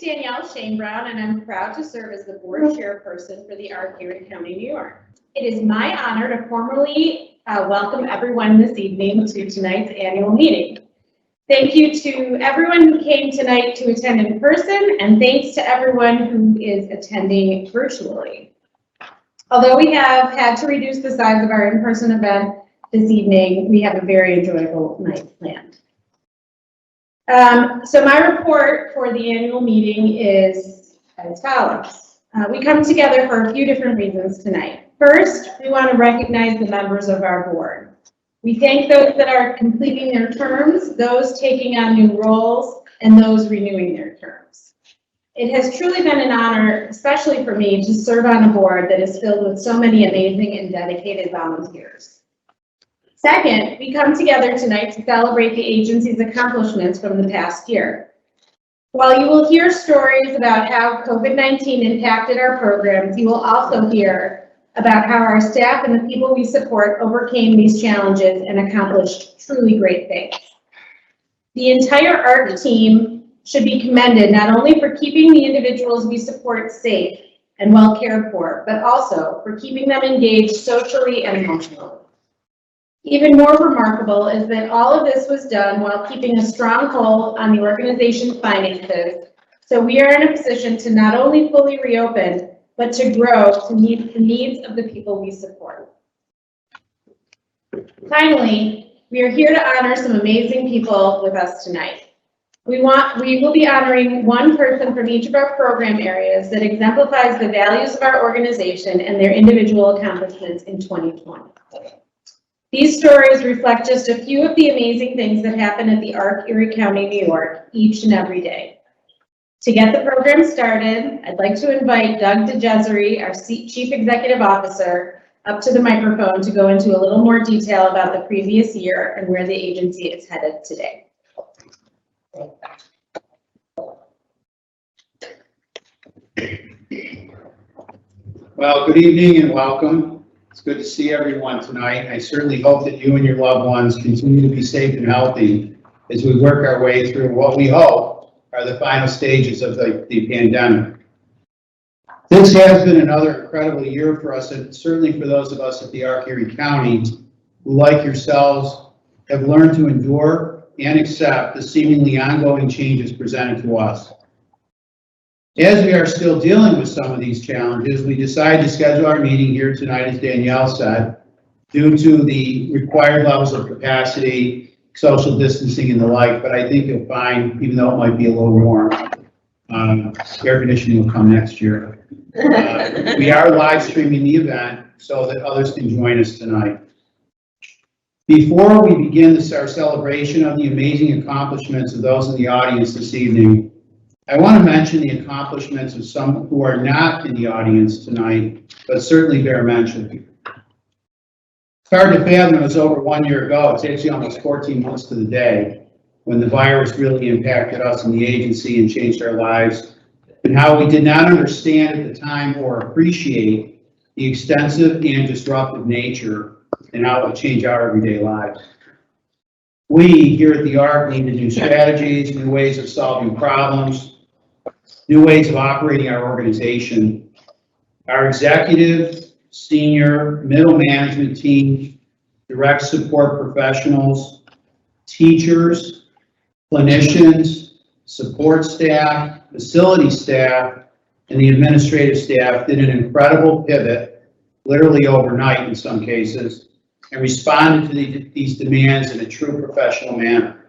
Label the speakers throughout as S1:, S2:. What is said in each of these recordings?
S1: Danielle Shane-Brown, and I'm proud to serve as the board chairperson for the Erie County, New York. It is my honor to formally welcome everyone this evening to tonight's annual meeting. Thank you to everyone who came tonight to attend in person, and thanks to everyone who is attending virtually. Although we have had to reduce the size of our in-person event this evening, we have a very enjoyable night planned. So my report for the annual meeting is as follows. We come together for a few different reasons tonight. First, we want to recognize the members of our board. We thank those that are completing their terms, those taking on new roles, and those renewing their terms. It has truly been an honor, especially for me, to serve on a board that is filled with so many amazing and dedicated volunteers. Second, we come together tonight to celebrate the agency's accomplishments from the past year. While you will hear stories about how COVID-19 impacted our programs, you will also hear about how our staff and the people we support overcame these challenges and accomplished truly great things. The entire ARC team should be commended not only for keeping the individuals we support safe and well cared for, but also for keeping them engaged socially and emotionally. Even more remarkable is that all of this was done while keeping a strong hold on the organization's finances, so we are in a position to not only fully reopen, but to grow to meet the needs of the people we support. Finally, we are here to honor some amazing people with us tonight. We will be honoring one person from each of our program areas that exemplifies the values of our organization and their individual accomplishments in 2020. These stories reflect just a few of the amazing things that happen at the ARC Erie County, New York, each and every day. To get the program started, I'd like to invite Doug DeJezery, our Chief Executive Officer, up to the microphone to go into a little more detail about the previous year and where the agency is headed today.
S2: Well, good evening and welcome. It's good to see everyone tonight. I certainly hope that you and your loved ones continue to be safe and healthy as we work our way through what we hope are the final stages of the pandemic. This has been another incredible year for us, and certainly for those of us at the ARC Erie County who, like yourselves, have learned to endure and accept the seemingly ongoing changes presented to us. As we are still dealing with some of these challenges, we decided to schedule our meeting here tonight, as Danielle said, due to the required levels of capacity, social distancing, and the like. But I think you'll find, even though it might be a little warm, air conditioning will come next year. We are live streaming the event so that others can join us tonight. Before we begin our celebration of the amazing accomplishments of those in the audience this evening, I want to mention the accomplishments of some who are not in the audience tonight, but certainly bear mention. It's hard to fathom it was over 1 year ago. It's actually almost 14 months to the day when the virus really impacted us in the agency and changed our lives, and how we did not understand at the time or appreciate the extensive and disruptive nature and how it would change our everyday lives. We here at the ARC needed new strategies, new ways of solving problems, new ways of operating our organization. Our executive, senior, middle management team, direct support professionals, teachers, clinicians, support staff, facility staff, and the administrative staff did an incredible pivot, literally overnight in some cases, and responded to these demands in a true professional manner.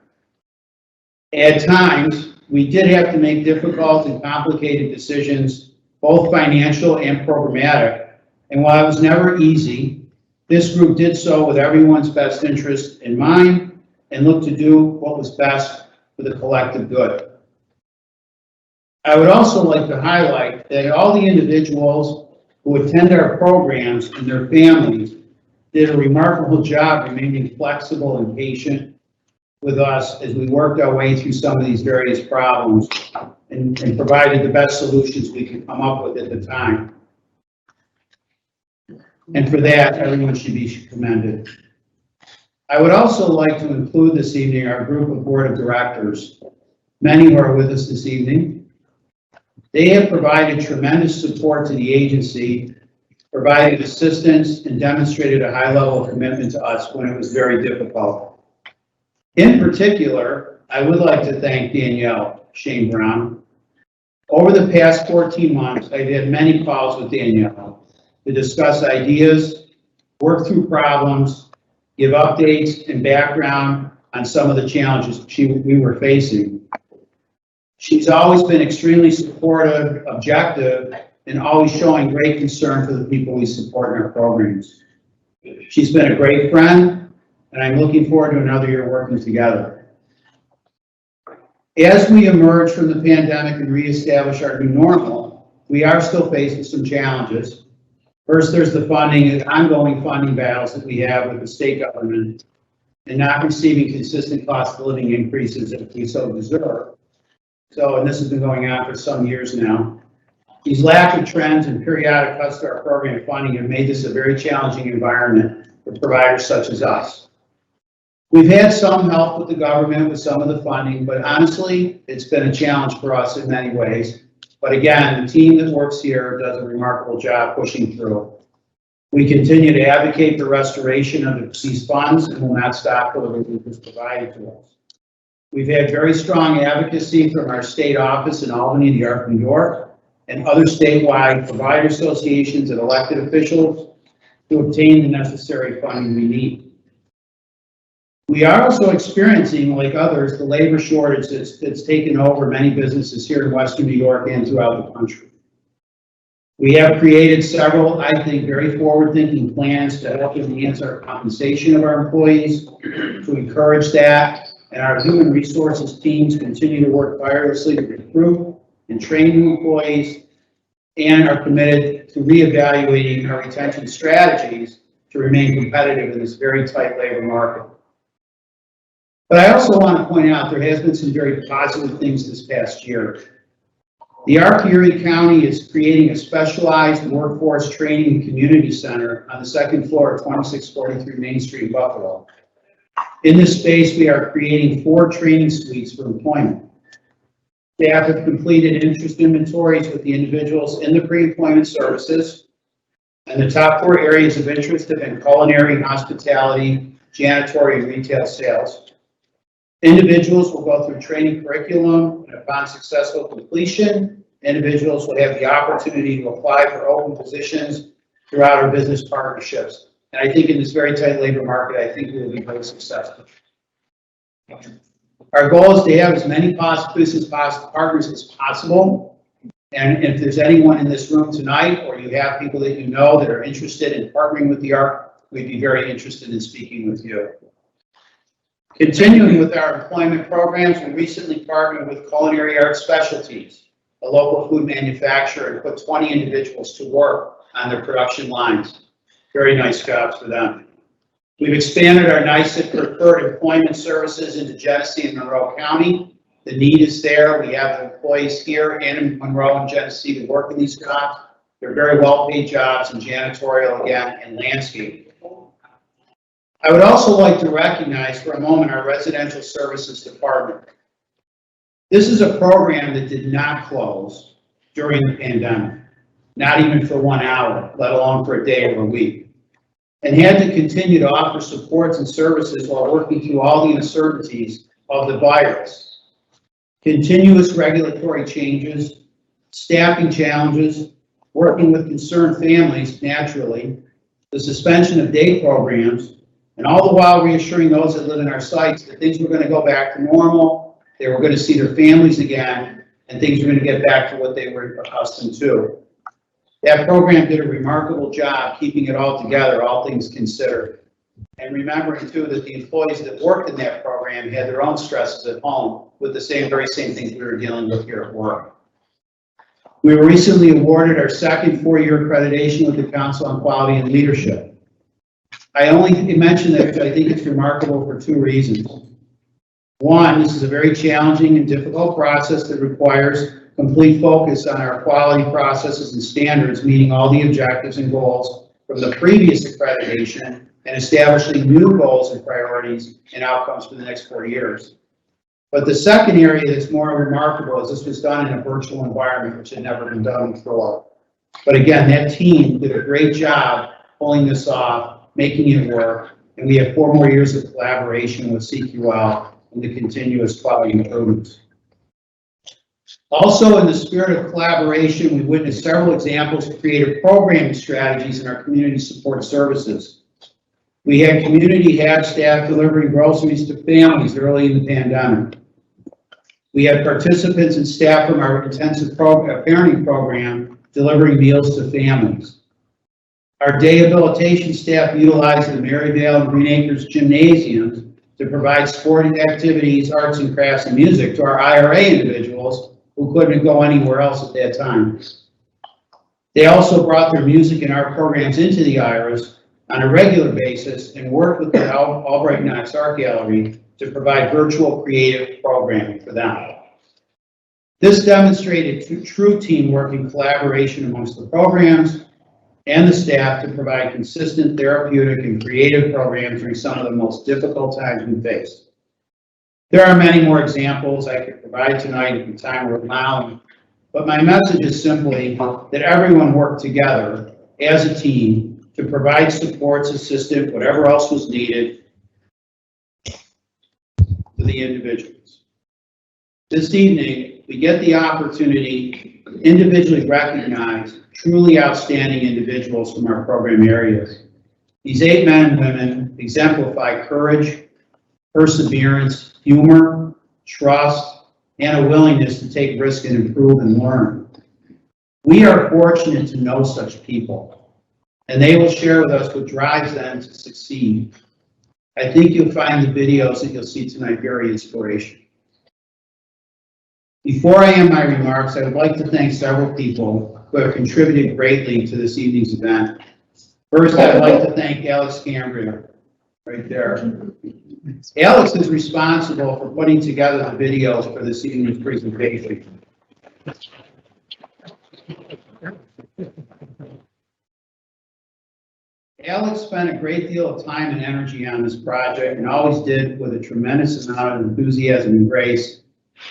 S2: At times, we did have to make difficult and complicated decisions, both financial and programmatic, and while it was never easy, this group did so with everyone's best interest in mind and looked to do what was best for the collective good. I would also like to highlight that all the individuals who attend our programs and their families did a remarkable job remaining flexible and patient with us as we worked our way through some of these various problems and provided the best solutions we could come up with at the time. And for that, everyone should be commended. I would also like to include this evening our group of board of directors, many who are with us this evening. They have provided tremendous support to the agency, provided assistance, and demonstrated a high level of commitment to us when it was very difficult. In particular, I would like to thank Danielle Shane Brown. Over the past 14 months, I've had many calls with Danielle to discuss ideas, work through problems, give updates and background on some of the challenges we were facing. She's always been extremely supportive, objective, and always showing great concern for the people we support in our programs. She's been a great friend, and I'm looking forward to another year working together. As we emerge from the pandemic and reestablish our new normal, we are still facing some challenges. First, there's the ongoing funding battles that we have with the state government and not receiving consistent cost of living increases that we so deserve. And this has been going on for some years now. These lack of trends and periodic cuts to our program funding have made this a very challenging environment for providers such as us. We've had some help with the government with some of the funding, but honestly, it's been a challenge for us in many ways. But again, the team that works here does a remarkable job pushing through. We continue to advocate for restoration of these funds and will not stop till the relief is provided to us. We've had very strong advocacy from our state office in Albany, New York, New York, and other statewide provider associations and elected officials to obtain the necessary funding we need. We are also experiencing, like others, the labor shortage that's taken over many businesses here in Western New York and throughout the country. We have created several, I think, very forward-thinking plans to help enhance our compensation of our employees, to encourage that, and our human resources teams continue to work tirelessly to recruit and train new employees, and are committed to reevaluating our retention strategies to remain competitive in this very tight labor market. But I also want to point out there has been some very positive things this past year. The Erie County is creating a specialized workforce training community center on the second floor of 2643 Main Street in Buffalo. In this space, we are creating 4 training suites for employment. Staff have completed interest inventories with the individuals in the pre-employment services, and the top 4 areas of interest have been culinary, hospitality, janitorial, and retail sales. Individuals will go through training curriculum, and upon successful completion, individuals will have the opportunity to apply for open positions throughout our business partnerships. And I think in this very tight labor market, I think we will be very successful. Our goal is to have as many business partners as possible. And if there's anyone in this room tonight, or you have people that you know that are interested in partnering with the ARC, we'd be very interested in speaking with you. Continuing with our employment programs, we recently partnered with Culinary Arts Specialties, a local food manufacturer, and put 20 individuals to work on their production lines. Very nice jobs for them. We've expanded our NYSET preferred employment services into Genesee and Monroe County. The need is there. We have employees here and in Monroe and Genesee to work in these jobs. They're very well-paid jobs in janitorial, again, and landscaping. I would also like to recognize for a moment our residential services department. This is a program that did not close during the pandemic, not even for 1 hour, let alone for a day or a week, and had to continue to offer supports and services while working through all the uncertainties of the virus. Continuous regulatory changes, staffing challenges, working with concerned families, naturally, the suspension of day programs, and all the while reassuring those that live in our sites that things were going to go back to normal, they were going to see their families again, and things were going to get back to what they were accustomed to. That program did a remarkable job keeping it all together, all things considered. And remembering too that the employees that worked in that program had their own stresses at home with the very same things we were dealing with here at work. We were recently awarded our second 4-year accreditation with the Council on Quality and Leadership. I only mention that because I think it's remarkable for 2 reasons. One, this is a very challenging and difficult process that requires complete focus on our quality processes and standards, meeting all the objectives and goals from the previous accreditation and establishing new goals and priorities and outcomes for the next 4 years. But the second area that's more remarkable is this was done in a virtual environment, which had never been done before. But again, that team did a great job pulling this off, making it work, and we have 4 more years of collaboration with CQL and the continuous quality improvements. Also, in the spirit of collaboration, we witnessed several examples of creative programming strategies in our community support services. We had community HAB staff delivering groceries to families early in the pandemic. We had participants and staff from our intensive parenting program delivering meals to families. Our rehabilitation staff utilized the Maryvale and Green Acres gymnasiums to provide sporting activities, arts and crafts, and music to our IRA individuals who couldn't go anywhere else at that time. They also brought their music and art programs into the IRAs on a regular basis and worked with the Albright Knox Art Gallery to provide virtual creative programming for them. This demonstrated true teamwork and collaboration amongst the programs and the staff to provide consistent therapeutic and creative programs during some of the most difficult times we faced. There are many more examples I could provide tonight if the time were allowing, but my message is simply that everyone worked together as a team to provide supports, assistance, whatever else was needed to the individuals. This evening, we get the opportunity to individually recognize truly outstanding individuals from our program areas. These 8 men and women exemplify courage, perseverance, humor, trust, and a willingness to take risk and improve and learn. We are fortunate to know such people, and they will share with us what drives them to succeed. I think you'll find the videos that you'll see tonight very inspirational. Before I end my remarks, I would like to thank several people who have contributed greatly to this evening's event. First, I'd like to thank Alex Cambria, right there. Alex is responsible for putting together the videos for this evening's presentation. Alex spent a great deal of time and energy on this project and always did with a tremendous amount of enthusiasm and grace,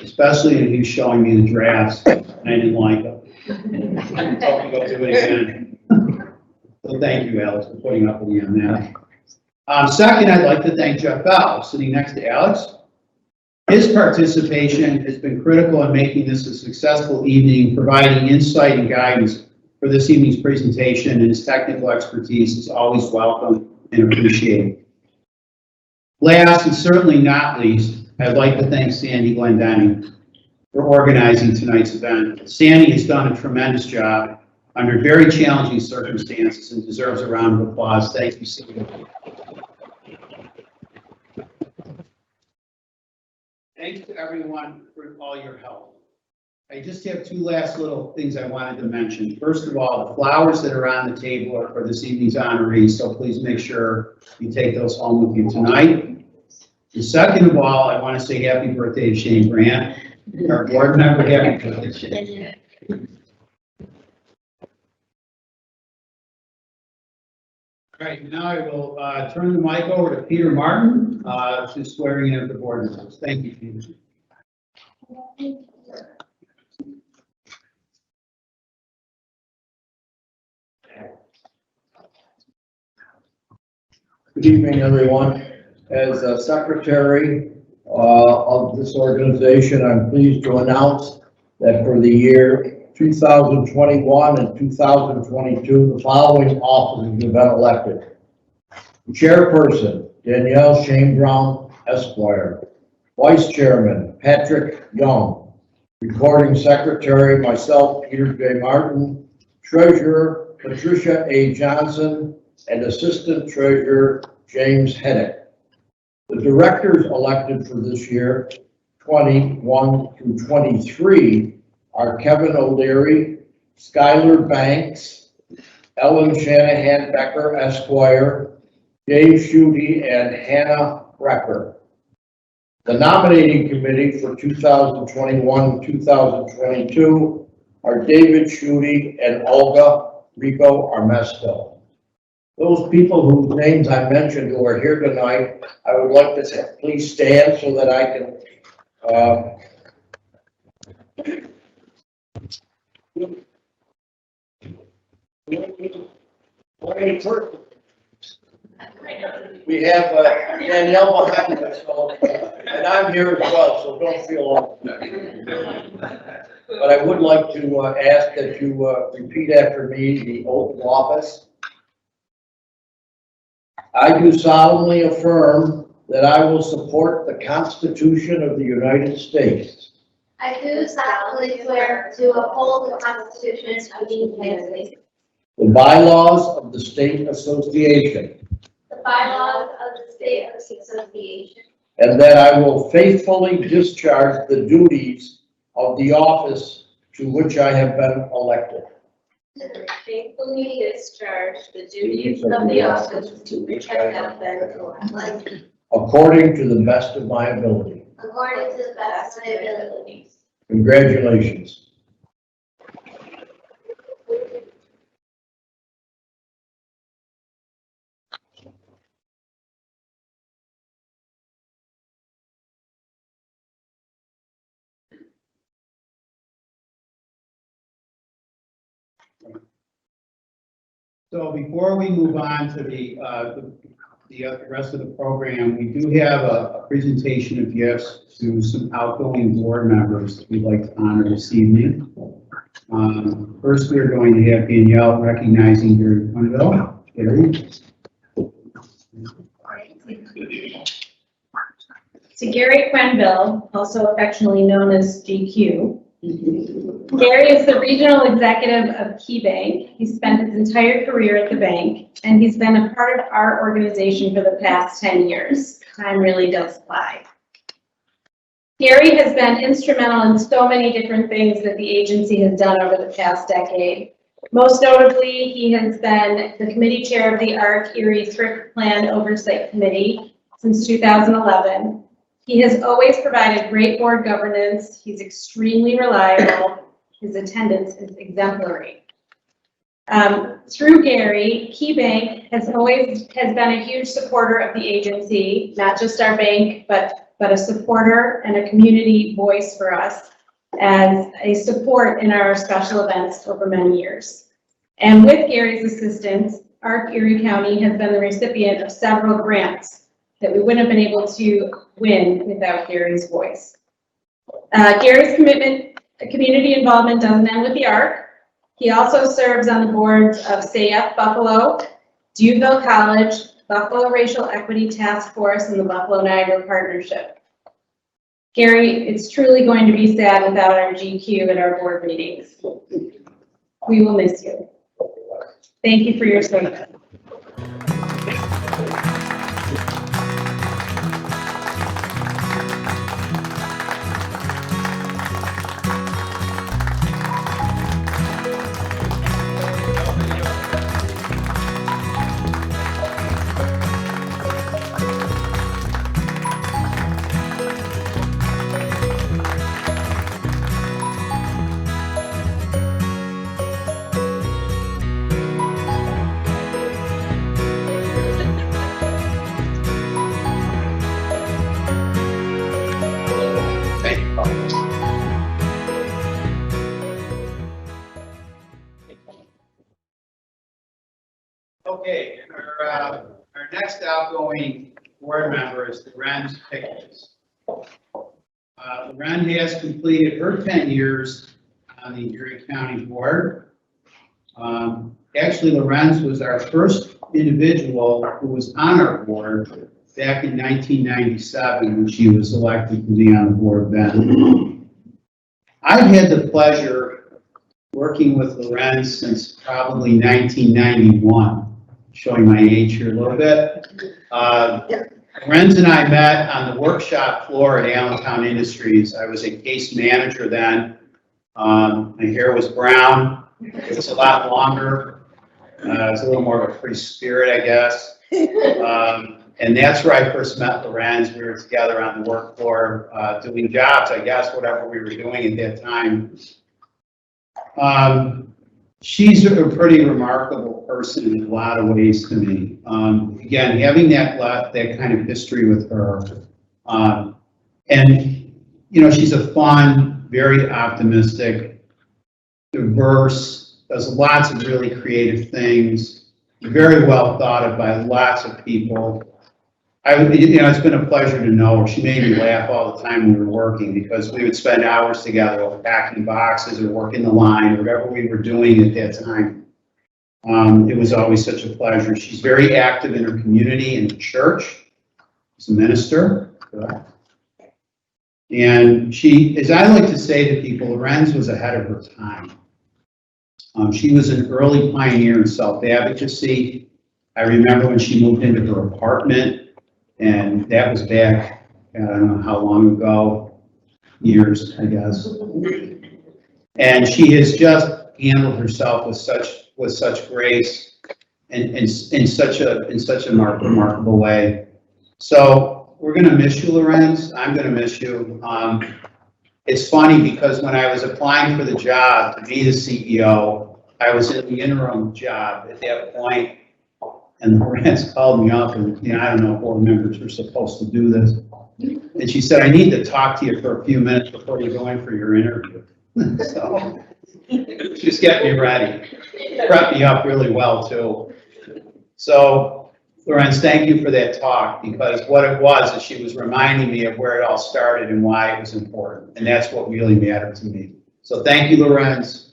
S2: especially when he was showing me the drafts and I didn't like them. I told him to go do it again. So thank you, Alex, for putting up with me on that. Second, I'd like to thank Jeff Bell, sitting next to Alex. His participation has been critical in making this a successful evening, providing insight and guidance for this evening's presentation, and his technical expertise is always welcome and appreciated. Last and certainly not least, I'd like to thank Sandy Glendenning for organizing tonight's event. Sandy has done a tremendous job under very challenging circumstances and deserves a round of applause. Thank you, Sandy. Thanks to everyone for all your help. I just have 2 last little things I wanted to mention. First of all, the flowers that are on the table are for this evening's honorees, so please make sure you take those home with you tonight. And second of all, I want to say happy birthday to Shane Grant, our board member. Happy birthday, Shane. All right, now I will turn the mic over to Peter Martin to swearing in of the board members. Thank you, Peter.
S3: Good evening, everyone. As secretary of this organization, I'm pleased to announce that for the year 2021 and 2022, the following officers have been elected. Chairperson, Danielle Shane Brown, Esquire. Vice Chairman, Patrick Young. Recording Secretary, myself, Peter J. Martin. Treasurer, Patricia A. Johnson. And Assistant Treasurer, James Heddick. The directors elected for this year, 21 through 23, are Kevin O'Leary, Skylar Banks, Ellen Shanahan Becker, Esquire, Dave Schutte, and Hannah Brecker. The nominating committee for 2021-2022 are David Schutte and Olga Rico Armesto. Those people whose names I mentioned who are here tonight, I would like to say, please stand so that I can We have Danielle behind us, so, and I'm here as well, so don't feel alone. But I would like to ask that you repeat after me the oath of office. I do solemnly affirm that I will support the Constitution of the United States,
S4: I do solemnly swear to uphold the Constitution of the United States,
S3: the bylaws of the State Association,
S4: the bylaws of the State Association,
S3: and that I will faithfully discharge the duties of the office to which I have been elected.
S4: and faithfully discharge the duties of the office to which I have been elected,
S3: According to the best of my ability.
S4: according to the best of my abilities.
S3: Congratulations.
S2: So before we move on to the rest of the program, we do have a presentation of gifts to some outgoing board members that we'd like to honor this evening. First, we're going to have Danielle recognizing Gary Quenneville. Gary.
S1: To Gary Quenneville, also affectionately known as GQ. Gary is the regional executive of KeyBank. He spent his entire career at the bank, and he's been a part of our organization for the past 10 years. Time really does fly. Gary has been instrumental in so many different things that the agency has done over the past decade. Most notably, he has been the committee chair of the ARC Erie Thrift Plan Oversight Committee since 2011. He has always provided great board governance. He's extremely reliable. His attendance is exemplary. Through Gary, KeyBank has been a huge supporter of the agency, not just our bank, but a supporter and a community voice for us as a support in our special events over many years. And with Gary's assistance, ARC Erie County has been the recipient of several grants that we wouldn't have been able to win without Gary's voice. Gary's community involvement doesn't end with the ARC. He also serves on the boards of SAF Buffalo, Dewville College, Buffalo Racial Equity Task Force, and the Buffalo Niagara Partnership. Gary, it's truly going to be sad without our GQ at our board meetings. We will miss you. Thank you for your service.
S2: Okay, our next outgoing board member is Loren Pickens. Loren has completed her 10 years on the Erie County Board. Actually, Lorenz was our first individual who was on our board back in 1997 when she was elected to be on the board then. I've had the pleasure working with Lorenz since probably 1991. Showing my age here a little bit. Lorenz and I met on the workshop floor at Allentown Industries. I was a case manager then. My hair was brown. It was a lot longer. I was a little more of a free spirit, I guess. And that's where I first met Lorenz. We were together on the work floor doing jobs, I guess, whatever we were doing at that time. She's a pretty remarkable person in a lot of ways to me. Again, having that kind of history with her, and she's a fun, very optimistic, diverse, does lots of really creative things, very well thought of by lots of people. It's been a pleasure to know her. She made me laugh all the time when we were working because we would spend hours together packing boxes or working the line, or whatever we were doing at that time. It was always such a pleasure. She's very active in her community and the church. She's a minister, correct? And she, as I like to say to people, Lorenz was ahead of her time. She was an early pioneer in self-advocacy. I remember when she moved into her apartment, and that was back, I don't know how long ago, years, I guess. And she has just handled herself with such grace and in such a remarkable way. So we're going to miss you, Lorenz. I'm going to miss you. It's funny because when I was applying for the job to be the CEO, I was in the interim job at that point, and Lorenz called me up, and I don't know if board members were supposed to do this. And she said, I need to talk to you for a few minutes before you go in for your interview. So just get me ready. Prep me up really well, too. So, Lorenz, thank you for that talk, because what it was is she was reminding me of where it all started and why it was important. And that's what really mattered to me. So thank you, Lorenz.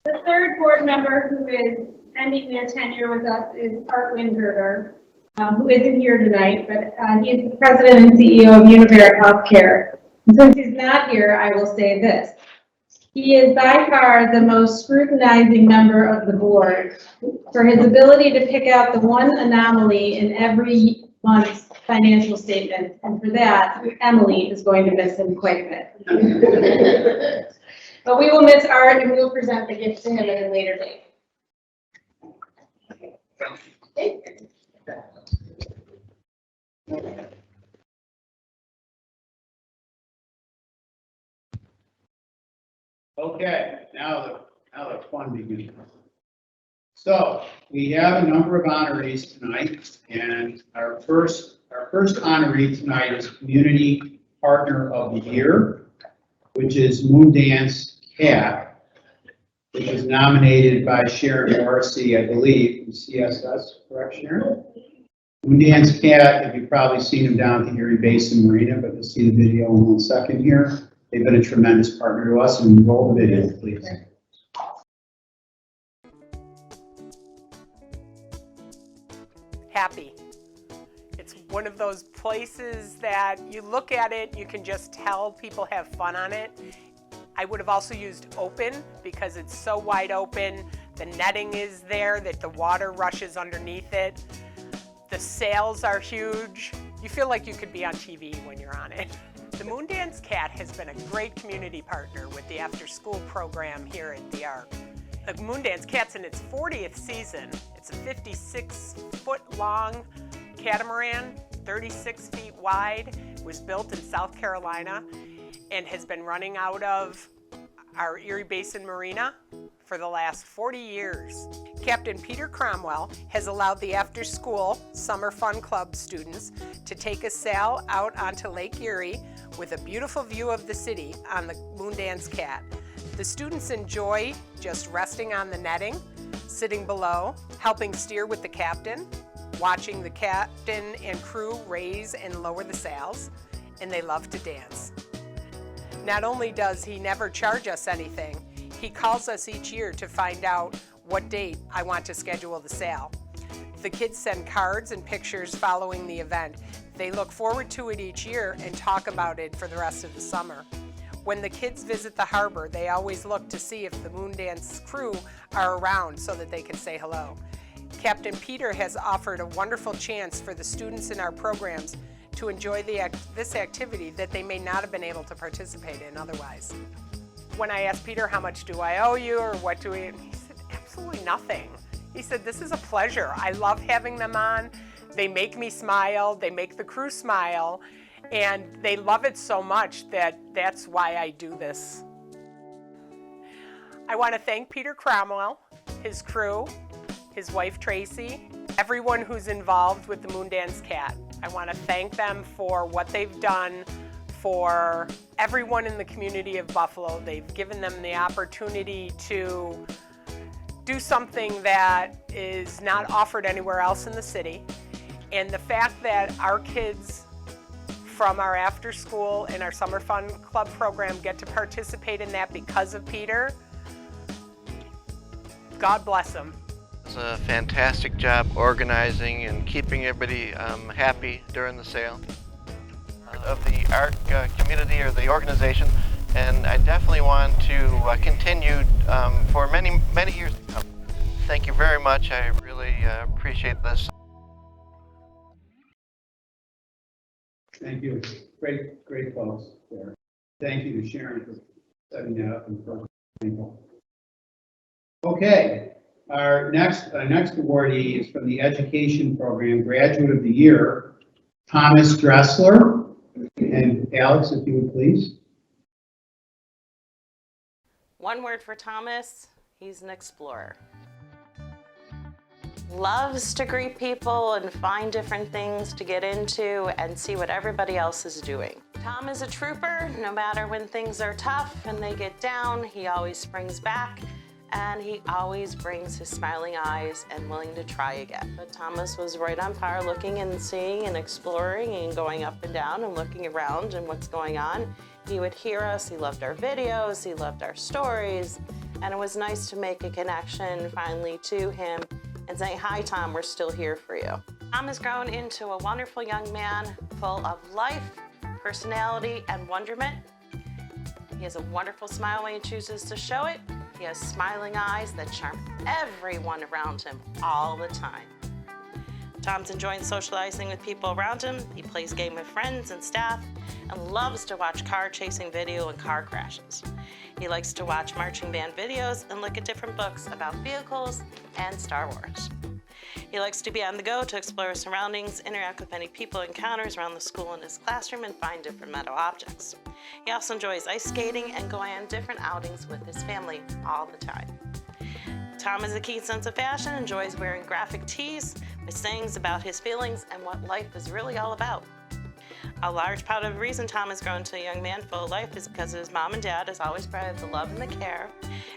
S1: The third board member who is ending their tenure with us is Art Windberger, who isn't here tonight, but he is the president and CEO of Univera Healthcare. And since he's not here, I will say this. He is by far the most scrutinizing member of the board for his ability to pick out the one anomaly in every month's financial statement. And for that, Emily is going to miss him quite a bit. But we will miss Art, and we will present the gift to him at a later date.
S2: Okay, now the fun begins. So we have a number of honorees tonight, and our first honoree tonight is Community Partner of the Year, which is Moondance Cat, which is nominated by Sharon Morrissey, I believe, from CSS, correct, Sharon? Moondance Cat, you've probably seen him down at the Erie Basin Marina, but you'll see the video in 1 second here. They've been a tremendous partner to us, and roll the video, please.
S5: Happy. It's one of those places that you look at it, you can just tell people have fun on it. I would have also used open because it's so wide open. The netting is there that the water rushes underneath it. The sails are huge. You feel like you could be on TV when you're on it. The Moondance Cat has been a great community partner with the after-school program here at the Arc. The Moondance Cat's in its 40th season. It's a 56-foot-long catamaran, 36 feet wide. It was built in South Carolina and has been running out of our Erie Basin Marina for the last 40 years. Captain Peter Cromwell has allowed the after-school Summer Fun Club students to take a sail out onto Lake Erie with a beautiful view of the city on the Moondance Cat. The students enjoy just resting on the netting, sitting below, helping steer with the captain, watching the captain and crew raise and lower the sails, and they love to dance. Not only does he never charge us anything, He calls us each year to find out what date I want to schedule the sale. The kids send cards and pictures following the event. They look forward to it each year and talk about it for the rest of the summer. When the kids visit the harbor, they always look to see if the Moon Dance crew are around so that they can say hello. Captain Peter has offered a wonderful chance for the students in our programs to enjoy this activity that they may not have been able to participate in otherwise. When I asked Peter, how much do I owe you, or what do we, he said, absolutely nothing. He said, this is a pleasure. I love having them on. They make me smile, they make the crew smile, and they love it so much that that's why I do this. I want to thank Peter Cromwell, his crew, his wife Tracy, everyone who's involved with the Moon Dance Cat. I want to thank them for what they've done for everyone in the community of Buffalo. They've given them the opportunity to do something that is not offered anywhere else in the city. And the fact that our kids from our after school and our summer fun club program get to participate in that because of Peter, God bless him.
S6: It's a fantastic job organizing and keeping everybody happy during the sale of the art community or the organization, and I definitely want to continue for many years to come. Thank you very much. I really appreciate this.
S2: Thank you. Great folks there. Thank you to Sharon for setting that up and for people. Okay, our next awardee is from the Education Program, Graduate of the Year, Thomas Dressler. And Alex, if you would please.
S7: One word for Thomas, he's an explorer. Loves to greet people and find different things to get into and see what everybody else is doing. Tom is a trooper. No matter when things are tough and they get down, he always springs back, and he always brings his smiling eyes and willing to try again. But Thomas was right on par, looking and seeing and exploring and going up and down and looking around and what's going on. He would hear us, he loved our videos, he loved our stories, and it was nice to make a connection finally to him and say, hi Tom, we're still here for you. Tom has grown into a wonderful young man full of life, personality, and wonderment. He has a wonderful smile when he chooses to show it. He has smiling eyes that charm everyone around him all the time. Tom's enjoying socializing with people around him. He plays games with friends and staff and loves to watch car chasing video and car crashes. He likes to watch marching band videos and look at different books about vehicles and Star Wars. He likes to be on the go to explore his surroundings, interact with many people, encounters around the school and his classroom, and find different metal objects. He also enjoys ice skating and going on different outings with his family all the time. Tom has a keen sense of fashion, enjoys wearing graphic tees with sayings about his feelings and what life is really all about. A large part of the reason Tom has grown to a young man full of life is because his mom and dad has always provided the love and the care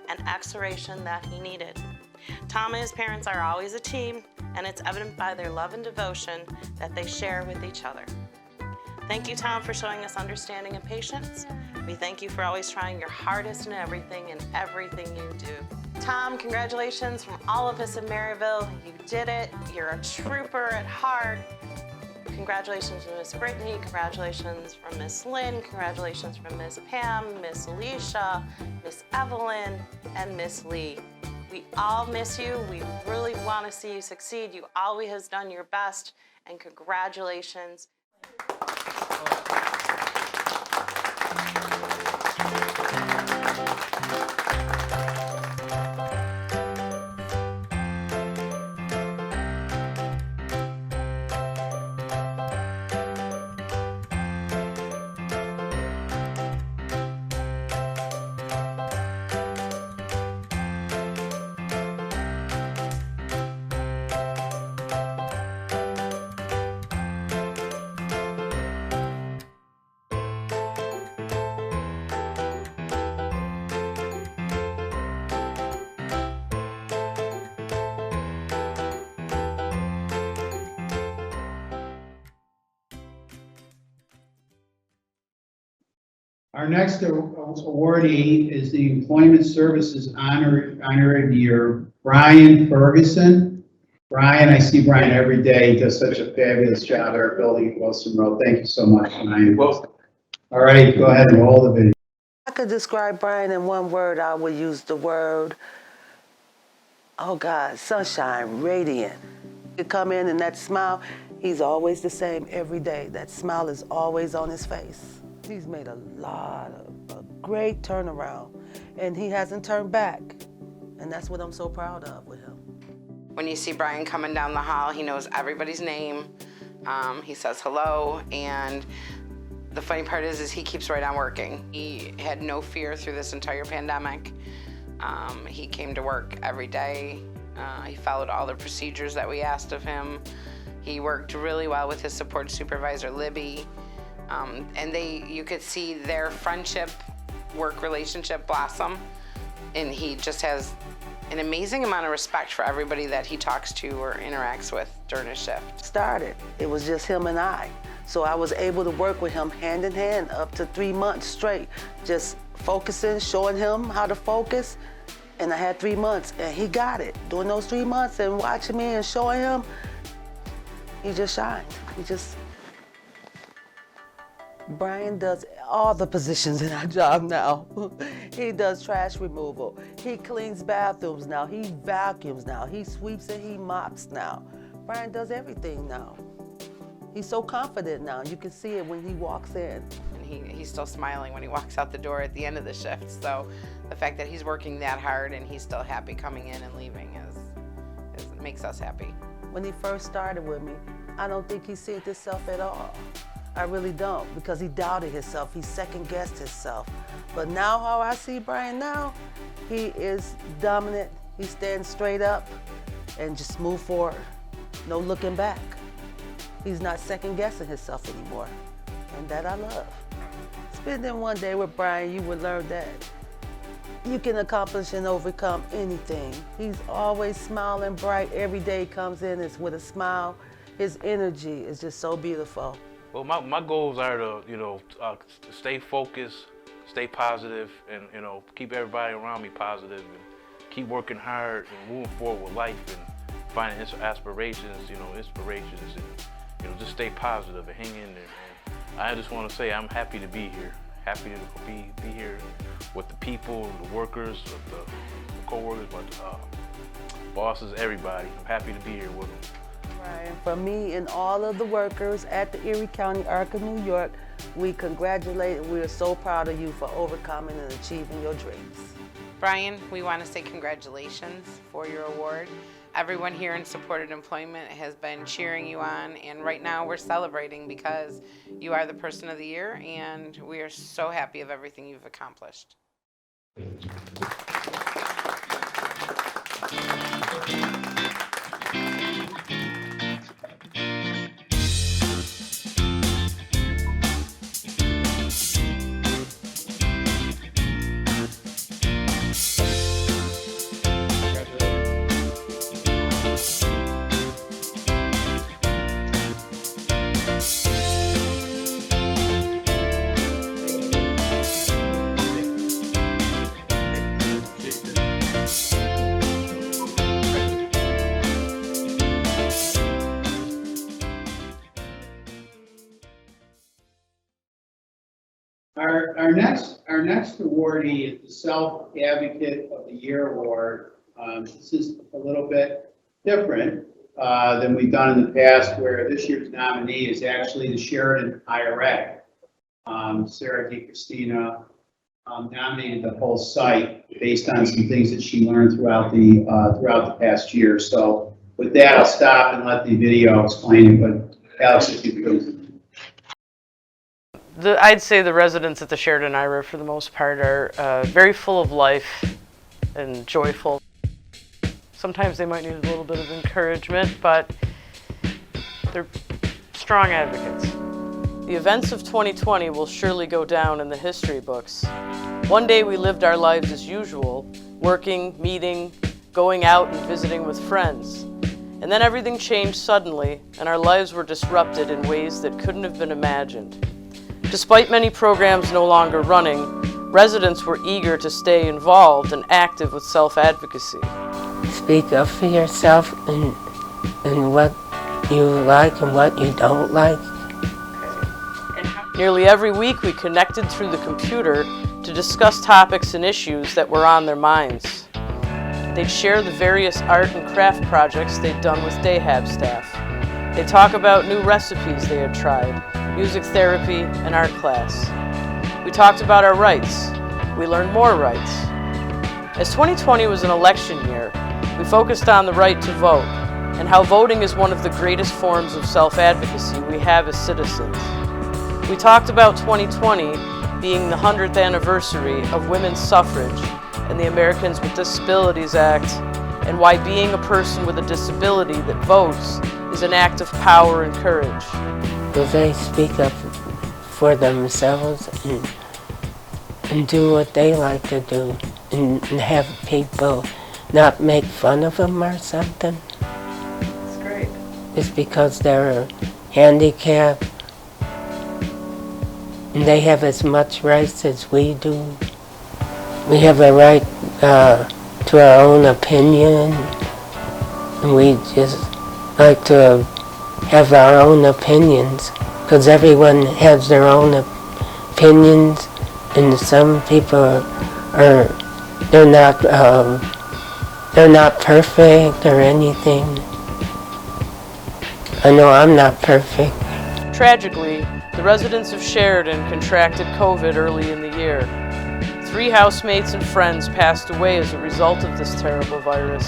S7: and exploration that he needed. Tom and his parents are always a team, and it's evident by their love and devotion that they share with each other. Thank you, Tom, for showing us understanding and patience. We thank you for always trying your hardest in everything you do. Tom, congratulations from all of us in Maryville. You did it. You're a trooper at heart. Congratulations to Miss Brittany, congratulations from Miss Lynn, congratulations from Miss Pam, Miss Alicia, Miss Evelyn, and Miss Lee. We all miss you. We really want to see you succeed. You always have done your best, and congratulations.
S2: Our next awardee is the Employment Services Honor of the Year, Brian Ferguson. Brian, I see Brian every day. He does such a fabulous job at our building at Wilson Road. Thank you so much, Brian. All right, go ahead and roll the video.
S8: If I could describe Brian in one word, I would use the word, oh God, sunshine, radiant. You come in and that smile, he's always the same every day. That smile is always on his face. He's made a great turnaround, and he hasn't turned back. And that's what I'm so proud of with him.
S9: When you see Brian coming down the hall, he knows everybody's name. He says hello, and the funny part is he keeps right on working. He had no fear through this entire pandemic. He came to work every day. He followed all the procedures that we asked of him. He worked really well with his support supervisor, Libby. And you could see their friendship, work relationship blossom. And he just has an amazing amount of respect for everybody that he talks to or interacts with during his shift.
S8: It was just him and I. So I was able to work with him hand in hand up to 3 months straight, just focusing, showing him how to focus. And I had 3 months, and he got it. During those 3 months and watching me and showing him, he just shined. Brian does all the positions in our job now. He does trash removal. He cleans bathrooms now. He vacuums now. He sweeps and he mops now. Brian does everything now. He's so confident now. You can see it when he walks in.
S9: And he's still smiling when he walks out the door at the end of the shift. So the fact that he's working that hard and he's still happy coming in and leaving makes us happy.
S8: When he first started with me, I don't think he seen himself at all. I really don't, because he doubted himself. He second-guessed himself. But now how I see Brian now, he is dominant. He stands straight up and just move forward. No looking back. He's not second-guessing himself anymore. And that I love. Spending one day with Brian, you would learn that you can accomplish and overcome anything. He's always smiling bright. Every day comes in is with a smile. His energy is just so beautiful.
S10: Well, my goals are to, stay focused, stay positive, and, keep everybody around me positive, and keep working hard and moving forward with life and finding aspirations, inspirations, and, just stay positive and hang in there. And I just want to say I'm happy to be here. Happy to be here with the people, the workers, with the co-workers, with the bosses, everybody. I'm happy to be here with them.
S8: Brian, for me and all of the workers at the Erie County Arc of New York, we congratulate and we are so proud of you for overcoming and achieving your dreams.
S9: Brian, we want to say congratulations for your award. Everyone here in Supported Employment has been cheering you on, and right now we're celebrating because you are the Person of the Year, and we are so happy of everything you've accomplished.
S2: Our next awardee is the Self Advocate of the Year Award. This is a little bit different than we've done in the past, where this year's nominee is actually the Sheridan IRA. Sarah DiCristina nominated the whole site based on some things that she learned throughout the past year. So with that, I'll stop and let the video explain it. But Alex, if you could.
S11: I'd say the residents at the Sheridan IRA, for the most part, are very full of life and joyful. Sometimes they might need a little bit of encouragement, but they're strong advocates. The events of 2020 will surely go down in the history books. One day we lived our lives as usual, working, meeting, going out and visiting with friends. And then everything changed suddenly, and our lives were disrupted in ways that couldn't have been imagined. Despite many programs no longer running, residents were eager to stay involved and active with self-advocacy.
S12: Speak up for yourself and what you like and what you don't like.
S11: Nearly every week we connected through the computer to discuss topics and issues that were on their minds. They'd share the various art and craft projects they'd done with Dayhab staff. They'd talk about new recipes they had tried, music therapy, and art class. We talked about our rights. We learned more rights. As 2020 was an election year, we focused on the right to vote and how voting is one of the greatest forms of self-advocacy we have as citizens. We talked about 2020 being the 100th anniversary of women's suffrage and the Americans with Disabilities Act, and why being a person with a disability that votes is an act of power and courage.
S12: Will they speak up for themselves and do what they like to do and have people not make fun of them or something?
S11: That's great.
S12: Just because they're handicapped and they have as much rights as we do. We have a right to our own opinion, and we just like to have our own opinions, because everyone has their own opinions, and some people they're not perfect or anything. I know I'm not perfect.
S11: Tragically, the residents of Sheridan contracted COVID early in the year. 3 housemates and friends passed away as a result of this terrible virus.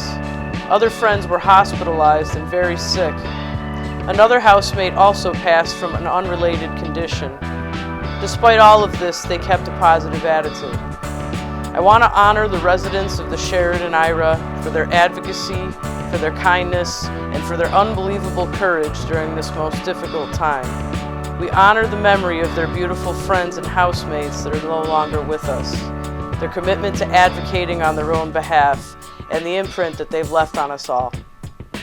S11: Other friends were hospitalized and very sick. Another housemate also passed from an unrelated condition. Despite all of this, they kept a positive attitude. I want to honor the residents of the Sheridan IRA for their advocacy, for their kindness, and for their unbelievable courage during this most difficult time. We honor the memory of their beautiful friends and housemates that are no longer with us, their commitment to advocating on their own behalf, and the imprint that they've left on us all.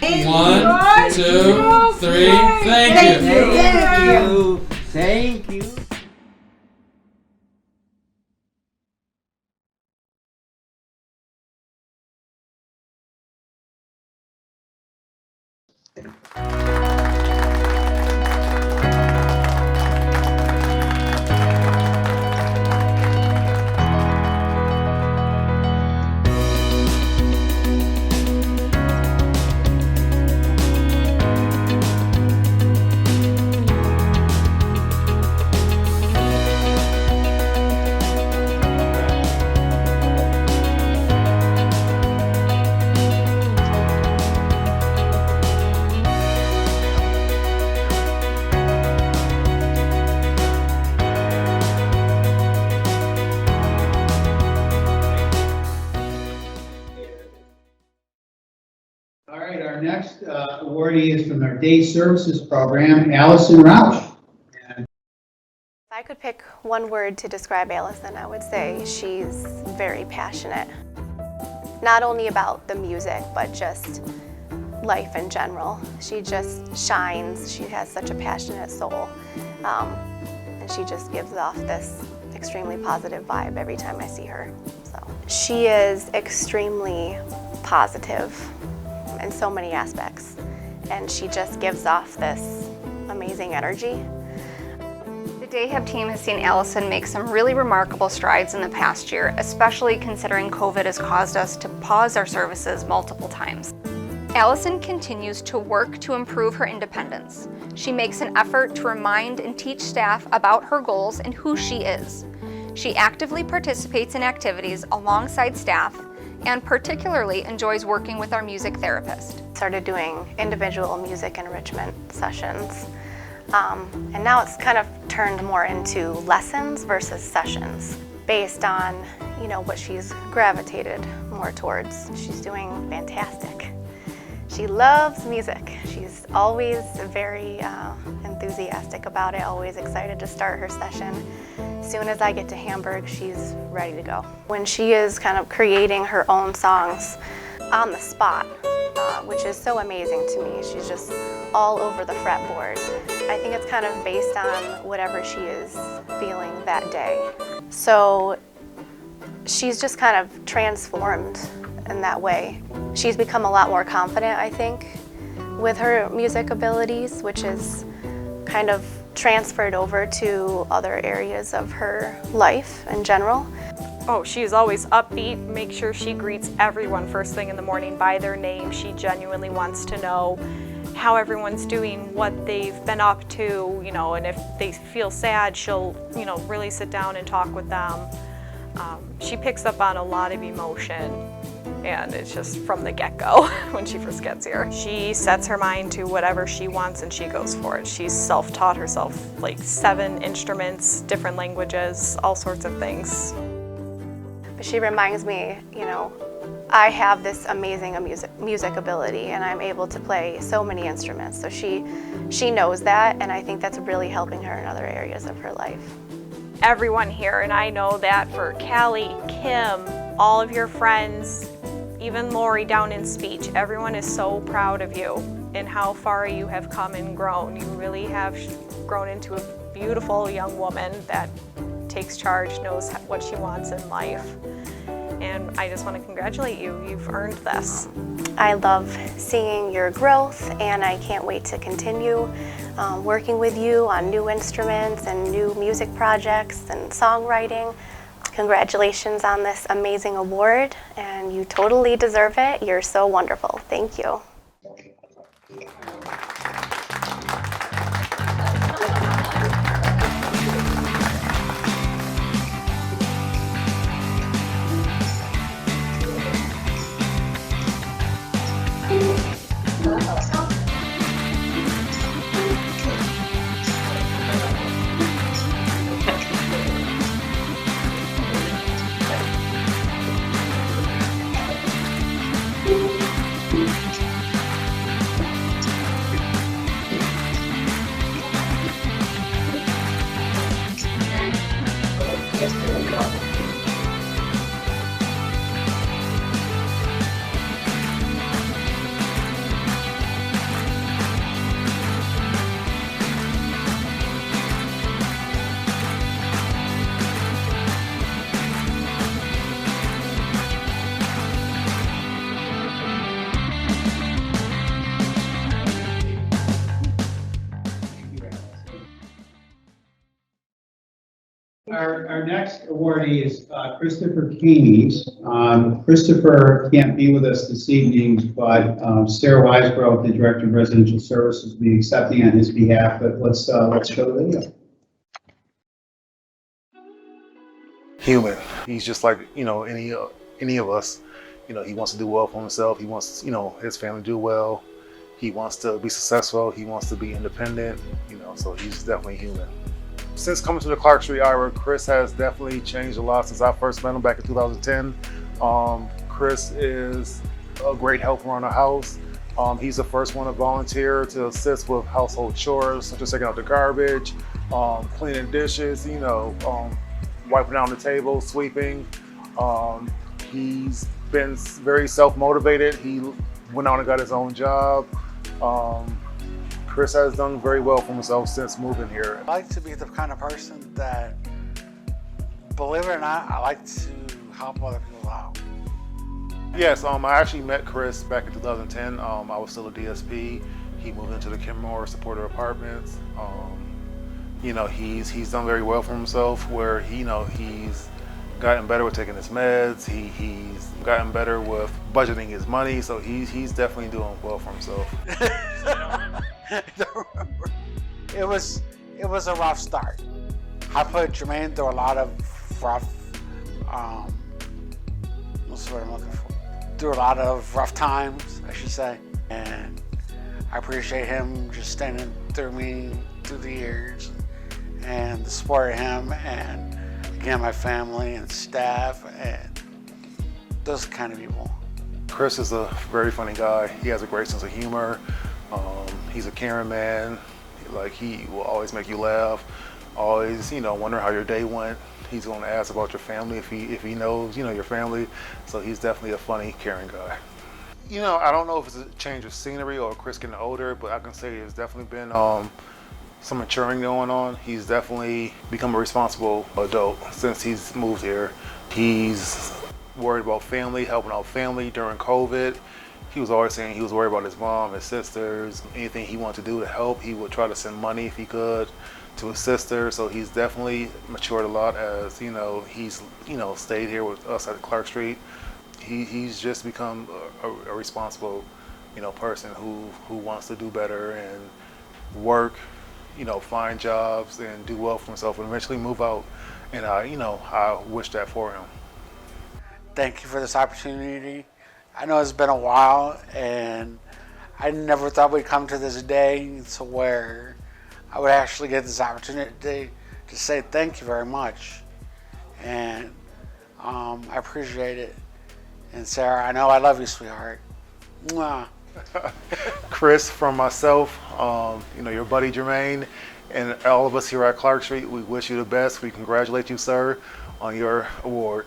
S13: 1, 2, 3, thank you.
S12: Thank you.
S2: All right, our next awardee is from our Day Services Program, Allison Rausch.
S14: If I could pick one word to describe Allison, I would say she's very passionate. Not only about the music, but just life in general. She just shines. She has such a passionate soul. And she just gives off this extremely positive vibe every time I see her. So she is extremely positive in so many aspects, and she just gives off this amazing energy.
S15: The Dayhab team has seen Allison make some really remarkable strides in the past year, especially considering COVID has caused us to pause our services multiple times. Allison continues to work to improve her independence. She makes an effort to remind and teach staff about her goals and who she is. She actively participates in activities alongside staff and particularly enjoys working with our music therapist.
S14: Started doing individual music enrichment sessions, and now it's kind of turned more into lessons versus sessions based on, what she's gravitated more towards. She's doing fantastic. She loves music. She's always very enthusiastic about it, always excited to start her session. As soon as I get to Hamburg, she's ready to go. When she is kind of creating her own songs on the spot, which is so amazing to me, she's just all over the fretboard. I think it's kind of based on whatever she is feeling that day. So she's just kind of transformed in that way. She's become a lot more confident, I think, with her music abilities, which is kind of transferred over to other areas of her life in general.
S16: Oh, she's always upbeat, make sure she greets everyone first thing in the morning by their name. She genuinely wants to know how everyone's doing, what they've been up to, you know, and if they feel sad, she'll, you know, really sit down and talk with them. She picks up on a lot of emotion, and it's just from the get-go when she first gets here. She sets her mind to whatever she wants and she goes for it. She's self-taught herself like 7 instruments, different languages, all sorts of things.
S14: But she reminds me, you know, I have this amazing music ability and I'm able to play so many instruments. So she knows that, and I think that's really helping her in other areas of her life.
S16: Everyone here, and I know that for Callie, Kim, all of your friends, even Lori down in speech, everyone is so proud of you and how far you have come and grown. You really have grown into a beautiful young woman that takes charge, knows what she wants in life. And I just want to congratulate you. You've earned this.
S14: I love seeing your growth, and I can't wait to continue working with you on new instruments and new music projects and songwriting. Congratulations on this amazing award, and you totally deserve it. You're so wonderful. Thank you.
S2: Our next awardee is Christopher Keynes. Christopher can't be with us this evening, but Sarah Weisgrove, the Director of Residential Services, will be accepting on his behalf. But let's show the video.
S17: Human. He's just like, you know, any of us. You know, he wants to do well for himself. He wants, you know, his family to do well. He wants to be successful. He wants to be independent. You know, so he's definitely human. Since coming to the Clark Street Ira, Chris has definitely changed a lot since I first met him back in 2010. Chris is a great helper around the house. He's the first one to volunteer to assist with household chores, such as taking out the garbage, cleaning dishes, you know, wiping down the table, sweeping. He's been very self-motivated. He went out and got his own job. Chris has done very well for himself since moving here.
S18: I like to be the kind of person that, believe it or not, I like to help other people out.
S17: Yes, I actually met Chris back in 2010. I was still a DSP. He moved into the Kenmore supporter apartments. You know, he's done very well for himself, where he's gotten better with taking his meds. He's gotten better with budgeting his money, so he's definitely doing well for himself.
S18: It was a rough start. I put Jermaine through a lot of rough, what's the word I'm looking for? Through a lot of rough times, I should say. And I appreciate him just standing through me through the years, and the support of him, and again, my family and staff, and those kind of people.
S17: Chris is a very funny guy. He has a great sense of humor. He's a caring man. Like, he will always make you laugh. Always, you know, wonder how your day went. He's going to ask about your family if he knows, you know, your family. So he's definitely a funny, caring guy. You know, I don't know if it's a change of scenery or Chris getting older, but I can say there's definitely been some maturing going on. He's definitely become a responsible adult since he's moved here. He's worried about family, helping out family during COVID. He was always saying he was worried about his mom, his sisters, anything he wanted to do to help. He would try to send money if he could to his sister. So he's definitely matured a lot as, you know, he's, you know, stayed here with us at Clark Street. He's just become a responsible, you know, person who wants to do better and work, you know, find jobs and do well for himself and eventually move out. And you know, I wish that for him.
S18: Thank you for this opportunity. I know it's been a while, and I never thought we'd come to this day to where I would actually get this opportunity to say thank you very much. And I appreciate it. And Sarah, I know I love you, sweetheart. Mwah.
S17: Chris, from myself, you know, your buddy Jermaine, and all of us here at Clark Street, we wish you the best. We congratulate you, sir, on your award.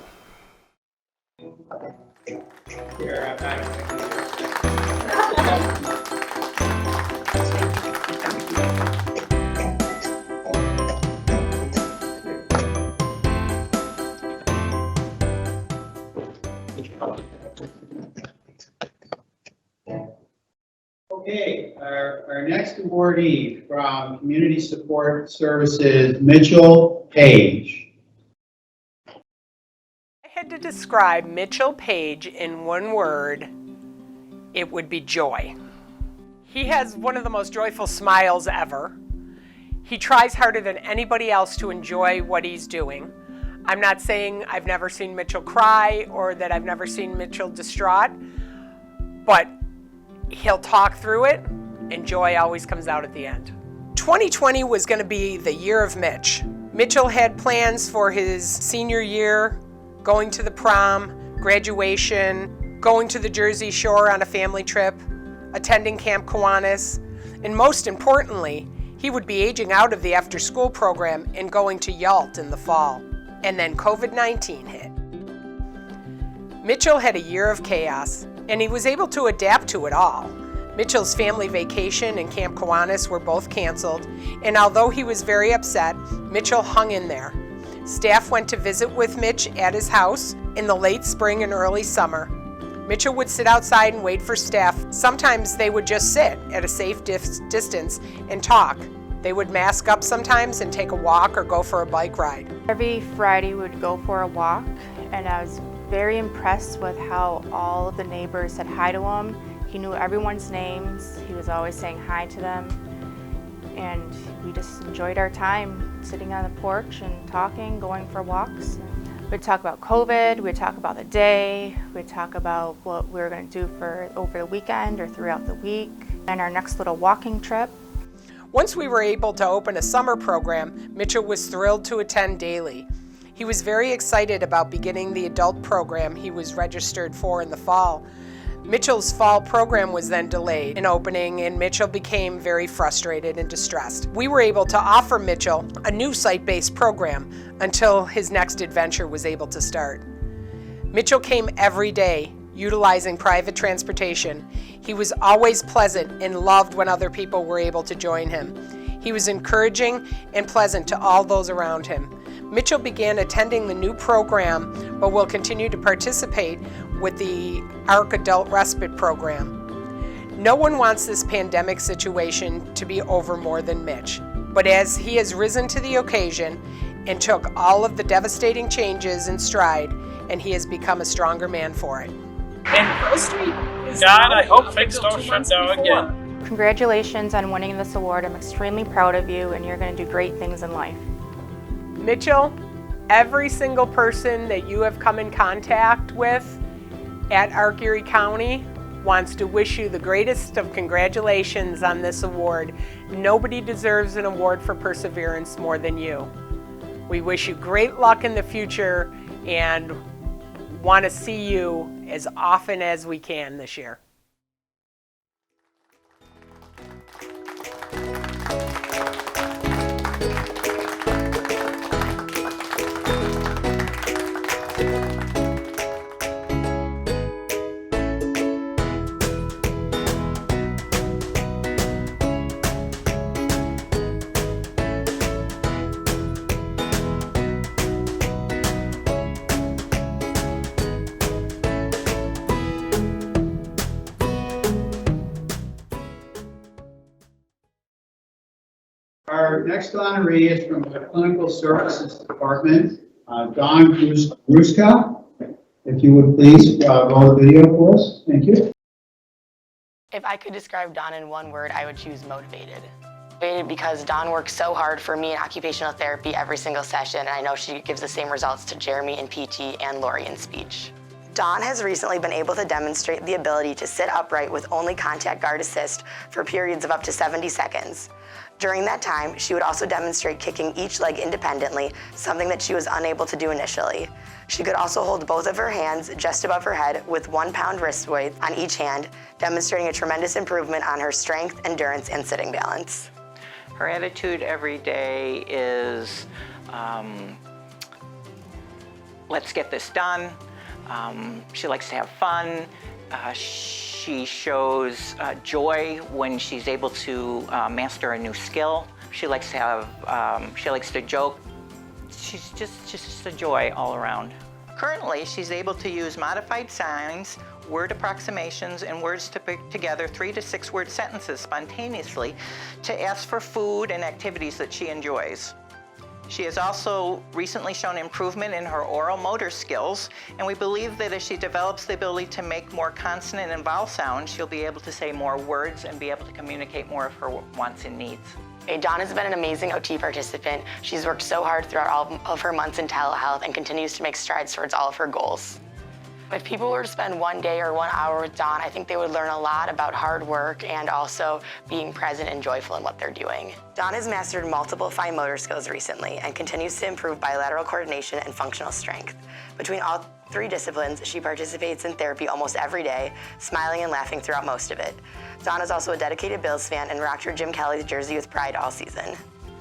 S2: Okay, our next awardee from Community Support Services, Mitchell Page.
S5: I had to describe Mitchell Page in one word, it would be joy. He has one of the most joyful smiles ever. He tries harder than anybody else to enjoy what he's doing. I'm not saying I've never seen Mitchell cry or that I've never seen Mitchell distraught, but he'll talk through it, and joy always comes out at the end. 2020 was going to be the year of Mitch. Mitchell had plans for his senior year, going to the prom, graduation, going to the Jersey Shore on a family trip, attending Camp Kiwanis, and most importantly, he would be aging out of the after-school program and going to Yalt in the fall. And then COVID-19 hit. Mitchell had a year of chaos, and he was able to adapt to it all. Mitchell's family vacation and Camp Kiwanis were both canceled, and although he was very upset, Mitchell hung in there. Staff went to visit with Mitch at his house in the late spring and early summer. Mitchell would sit outside and wait for staff. Sometimes they would just sit at a safe distance and talk. They would mask up sometimes and take a walk or go for a bike ride.
S19: Every Friday we would go for a walk, and I was very impressed with how all of the neighbors said hi to him. He knew everyone's names. He was always saying hi to them. And we just enjoyed our time sitting on the porch and talking, going for walks. We'd talk about COVID, we'd talk about the day, we'd talk about what we were going to do for over the weekend or throughout the week, and our next little walking trip.
S5: Once we were able to open a summer program, Mitchell was thrilled to attend daily. He was very excited about beginning the adult program he was registered for in the fall. Mitchell's fall program was then delayed in opening, and Mitchell became very frustrated and distressed. We were able to offer Mitchell a new site-based program until his next adventure was able to start. Mitchell came every day, utilizing private transportation. He was always pleasant and loved when other people were able to join him. He was encouraging and pleasant to all those around him. Mitchell began attending the new program, but will continue to participate with the ARC Adult Respite Program. No one wants this pandemic situation to be over more than Mitch, but as he has risen to the occasion and took all of the devastating changes in stride, and he has become a stronger man for it.
S20: And Pearl Street is God, I hope things don't shut down again.
S19: Congratulations on winning this award. I'm extremely proud of you, and you're going to do great things in life.
S5: Mitchell, every single person that you have come in contact with at ARC Erie County wants to wish you the greatest of congratulations on this award. Nobody deserves an award for perseverance more than you. We wish you great luck in the future and want to see you as often as we can this year.
S2: Our next honoree is from the Clinical Services Department, Dawn Gruska. If you would please roll the video for us. Thank you.
S21: If I could describe Dawn in one word, I would choose motivated. Motivated because Dawn works so hard for me in occupational therapy every single session, and I know she gives the same results to Jeremy in PT and Lori in speech. Dawn has recently been able to demonstrate the ability to sit upright with only contact guard assist for periods of up to 70 seconds. During that time, she would also demonstrate kicking each leg independently, something that she was unable to do initially. She could also hold both of her hands just above her head with 1 pound wrist weight on each hand, demonstrating a tremendous improvement on her strength, endurance, and sitting balance.
S22: Her attitude every day is, let's get this done. She likes to have fun. She shows joy when she's able to master a new skill. She likes to have, she likes to joke. She's just a joy all around. Currently, she's able to use modified signs, word approximations, and words to put together 3 to 6 word sentences spontaneously to ask for food and activities that she enjoys. She has also recently shown improvement in her oral motor skills, and we believe that as she develops the ability to make more consonant and vowel sounds, she'll be able to say more words and be able to communicate more of her wants and needs.
S21: Dawn has been an amazing OT participant. She's worked so hard throughout all of her months in telehealth and continues to make strides towards all of her goals. If people were to spend 1 day or 1 hour with Dawn, I think they would learn a lot about hard work and also being present and joyful in what they're doing. Dawn has mastered multiple fine motor skills recently and continues to improve bilateral coordination and functional strength. Between all 3 disciplines, she participates in therapy almost every day, smiling and laughing throughout most of it. Dawn is also a dedicated Bills fan and rocked her Jim Kelly's jersey with pride all season.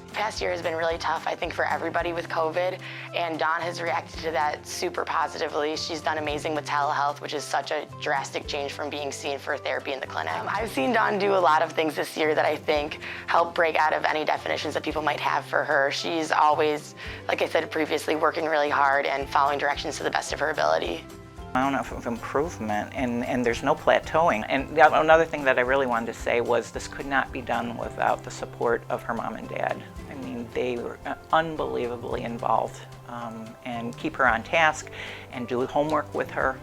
S21: The past year has been really tough, I think, for everybody with COVID, and Dawn has reacted to that super positively. She's done amazing with telehealth, which is such a drastic change from being seen for therapy in the clinic. I've seen Dawn do a lot of things this year that I think help break out of any definitions that people might have for her. She's always, like I said previously, working really hard and following directions to the best of her ability.
S22: Amount of improvement, and there's no plateauing. And another thing that I really wanted to say was this could not be done without the support of her mom and dad. I mean, they were unbelievably involved and keep her on task and do homework with her.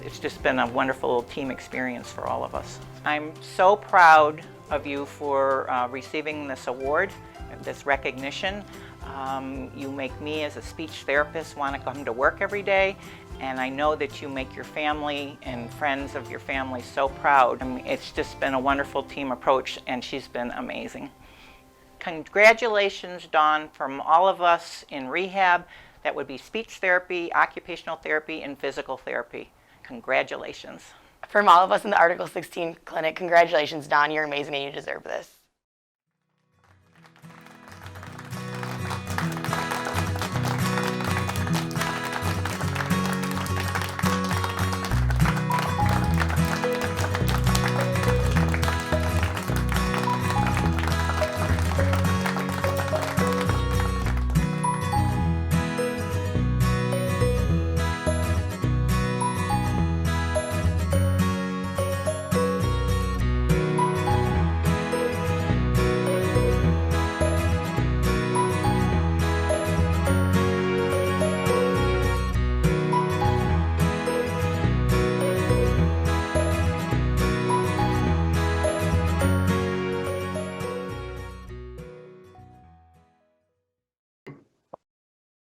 S22: It's just been a wonderful team experience for all of us. I'm so proud of you for receiving this award, this recognition. You make me as a speech therapist want to come to work every day, and I know that you make your family and friends of your family so proud. I mean, it's just been a wonderful team approach, and she's been amazing. Congratulations, Dawn, from all of us in rehab. That would be speech therapy, occupational therapy, and physical therapy. Congratulations.
S21: From all of us in the Article 16 clinic, congratulations, Dawn. You're amazing and you deserve this.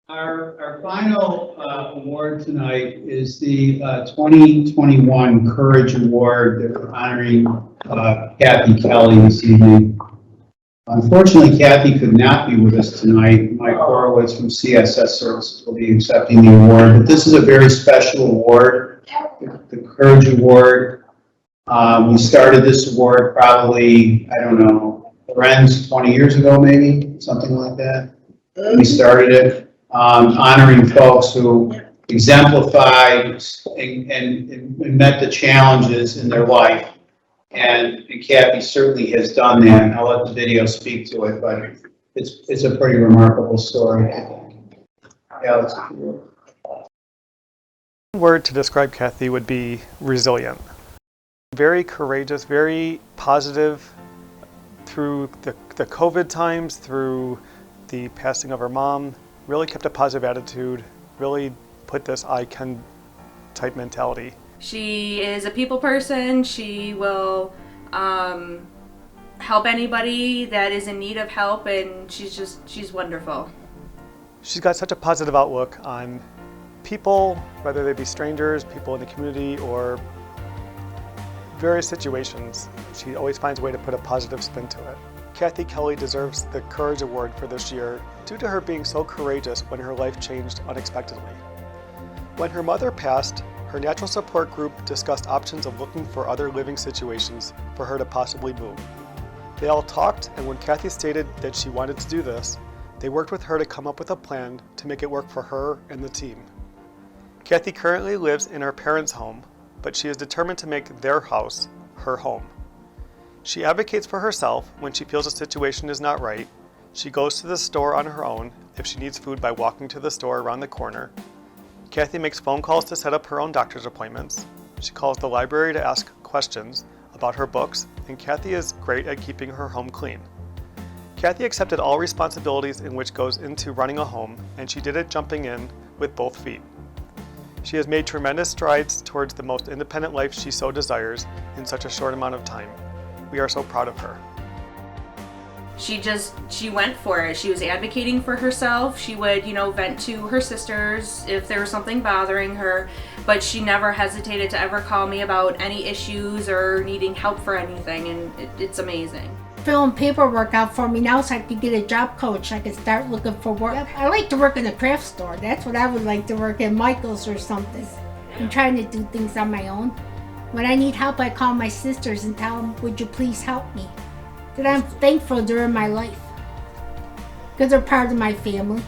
S2: Our final award tonight is the 2021 Courage Award that we're honoring Kathy Kelly this evening. Unfortunately, Kathy could not be with us tonight. Mike Horowitz from CSS Services will be accepting the award. But this is a very special award, the Courage Award. We started this award probably, I don't know, Lorenz 20 years ago, maybe, something like that. We started it. Honoring folks who exemplified and met the challenges in their life. And Kathy certainly has done that. And I'll let the video speak to it, but it's a pretty remarkable story, I think. Alex, if you will.
S23: One word to describe Kathy would be resilient. Very courageous, very positive through the COVID times, through the passing of her mom, really kept a positive attitude, really put this I can type mentality.
S1: She is a people person. She will help anybody that is in need of help, and she's wonderful.
S23: She's got such a positive outlook on people, whether they be strangers, people in the community, or various situations. She always finds a way to put a positive spin to it. Kathy Kelly deserves the Courage Award for this year due to her being so courageous when her life changed unexpectedly. When her mother passed, her natural support group discussed options of looking for other living situations for her to possibly move. They all talked, and when Kathy stated that she wanted to do this, they worked with her to come up with a plan to make it work for her and the team. Kathy currently lives in her parents' home, but she is determined to make their house her home. She advocates for herself when she feels a situation is not right. She goes to the store on her own if she needs food by walking to the store around the corner. Kathy makes phone calls to set up her own doctor's appointments. She calls the library to ask questions about her books, and Kathy is great at keeping her home clean. Kathy accepted all responsibilities in which goes into running a home, and she did it jumping in with both feet. She has made tremendous strides towards the most independent life she so desires in such a short amount of time. We are so proud of her.
S1: She went for it. She was advocating for herself. She would, vent to her sisters if there was something bothering her, but she never hesitated to ever call me about any issues or needing help for anything, and it's amazing.
S3: Filling paperwork out for me now so I could get a job coach. I could start looking for work. I like to work in a craft store. That's what I would like to work at, Michael's or something. I'm trying to do things on my own. When I need help, I call my sisters and tell them, would you please help me? That I'm thankful during my life because they're part of my family.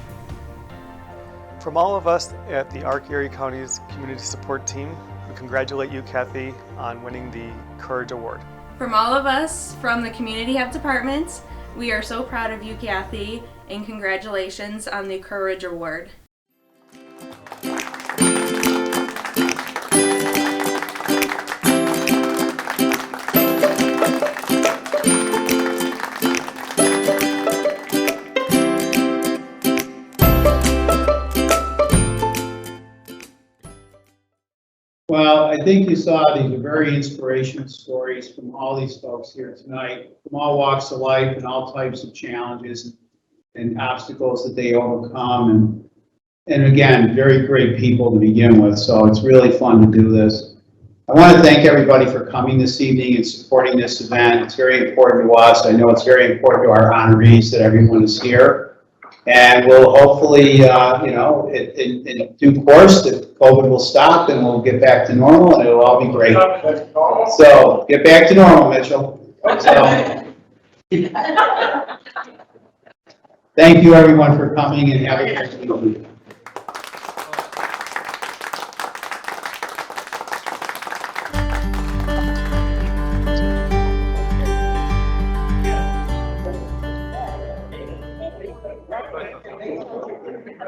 S23: From all of us at the ARC Erie County's Community Support Team, we congratulate you, Kathy, on winning the Courage Award.
S1: From all of us from the Community Health Departments, we are so proud of you, Kathy, and congratulations on the Courage Award.
S2: Well, I think you saw these are very inspirational stories from all these folks here tonight, from all walks of life and all types of challenges and obstacles that they overcome. And again, very great people to begin with, so it's really fun to do this. I want to thank everybody for coming this evening and supporting this event. It's very important to us. I know it's very important to our honorees that everyone is here. And we'll hopefully, in due course, that COVID will stop and we'll get back to normal and it'll all be great. So get back to normal, Mitchell. So, thank you everyone for coming and have a great evening.